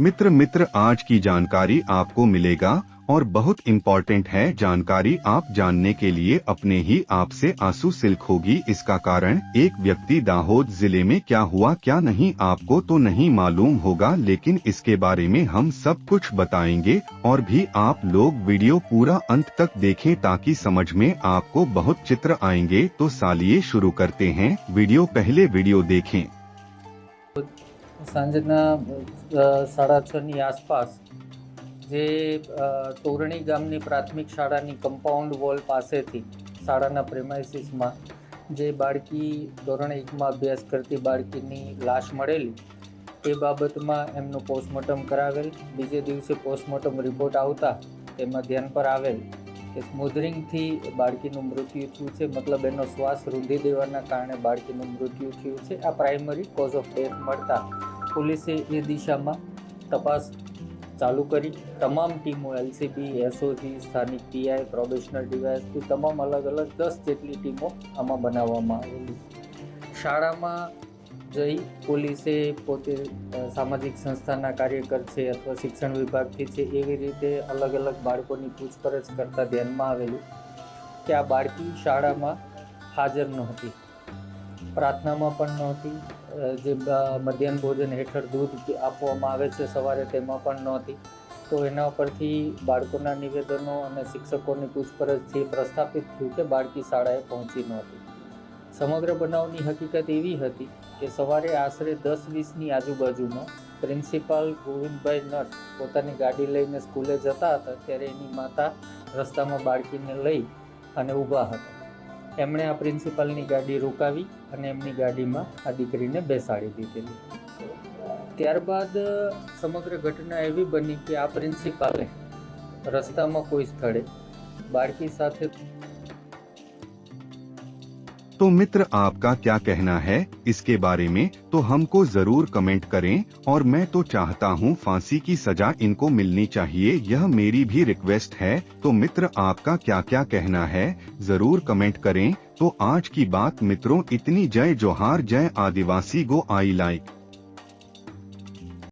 मित्र आज की जानकारी आपको मिलेगा और बहुत इम्पोर्टेंट है। जानकारी आप जानने के लिए अपने ही आप से आंसू सिल्क होगी। इसका कारण एक व्यक्ति दाहोद जिले में क्या हुआ क्या नहीं आपको तो नहीं मालूम होगा, लेकिन इसके बारे में हम सब कुछ बताएंगे। और भी आप लोग वीडियो पूरा अंत तक देखें ताकि समझ में आपको बहुत चित्र आएंगे। तो सालिए शुरू करते हैं वीडियो। पहले वीडियो देखें। सांजना 6:30 आसपास जे तोरणी गामनी प्राथमिक शाळानी कम्पाउंड वॉल पासेथी शाळाना प्रेमाइसिसमां जे बाळकी ધોરણ 1 માં અભ્યાસ કરતી બાળકીની લાશ મળેલી તે બાબતમાં એમનું પોસ્ટમોર્ટમ કરાવેલ। બીજે દિવસે પોસ્ટમોર્ટમ રિપોર્ટ આવતા તેમાં ધ્યાન પર આવેલ કે સ્મોધરિંગથી બાળકીનું મૃત્યુ થયું છે, મતલબ એનો શ્વાસ રૂંધી દેવાના કારણે બાળકીનું મૃત્યુ થયું છે। આ પ્રાઇમરી કોઝ ઓફ ડેથ મળતા પોલીસે એ દિશામાં તપાસ ચાલુ કરી। તમામ ટીમો LCB, SOG, સ્થાનિક PI, પ્રોબેશનલ DYSP તમામ અલગ અલગ 10 જેટલી ટીમો આમાં બનાવવામાં આવેલી। શાળામાં જઈ પોલીસે પોતે સામાજિક સંસ્થાના કાર્યકર છે અથવા શિક્ષણ વિભાગથી છે એવી રીતે અલગ અલગ બાળકોની પૂછપરછ કરતા ધ્યાનમાં આવેલું કે આ બાળકી શાળામાં હાજર નહોતી, પ્રાર્થનામાં પણ નહોતી, જે મધ્યાહન ભોજન હેઠળ દૂધ આપવામાં આવે છે સવારે તેમાં પણ નહોતી। તો એના પરથી બાળકોના નિવેદનો અને શિક્ષકોની પૂછપરછથી પ્રસ્થાપિત થયું કે બાળકી શાળાએ પહોંચી નહોતી। સમગ્ર બનાવની હકીકત એવી હતી કે સવારે આશરે 10:20ની આજુબાજુમાં પ્રિન્સિપાલ ગોવિંદભાઈ નટ પોતાની ગાડી લઈને સ્કૂલે જતા હતા ત્યારે એની માતા રસ્તામાં બાળકીને લઈ અને ઊભા હતા। એમણે આ પ્રિન્સિપાલની ગાડી રોકાવી અને એમની ગાડીમાં આ દીકરીને બેસાડી દીધેલી। ત્યારબાદ સમગ્ર ઘટના એવી બની કે આ પ્રિન્સિપાલે રસ્તામાં કોઈ સ્થળે બાળકી સાથે। तो मित्र आपका क्या कहना है इसके बारे में, तो हमको जरूर कमेंट करें। और मैं तो चाहता हूं फांसी की सजा इनको मिलनी चाहिए, यह मेरी भी रिक्वेस्ट है। तो मित्र आपका क्या क्या कहना है जरूर कमेंट करें। तो आज की बात मित्रों इतनी। जय जोहार, जय आदिवासी, गो आई लाइक।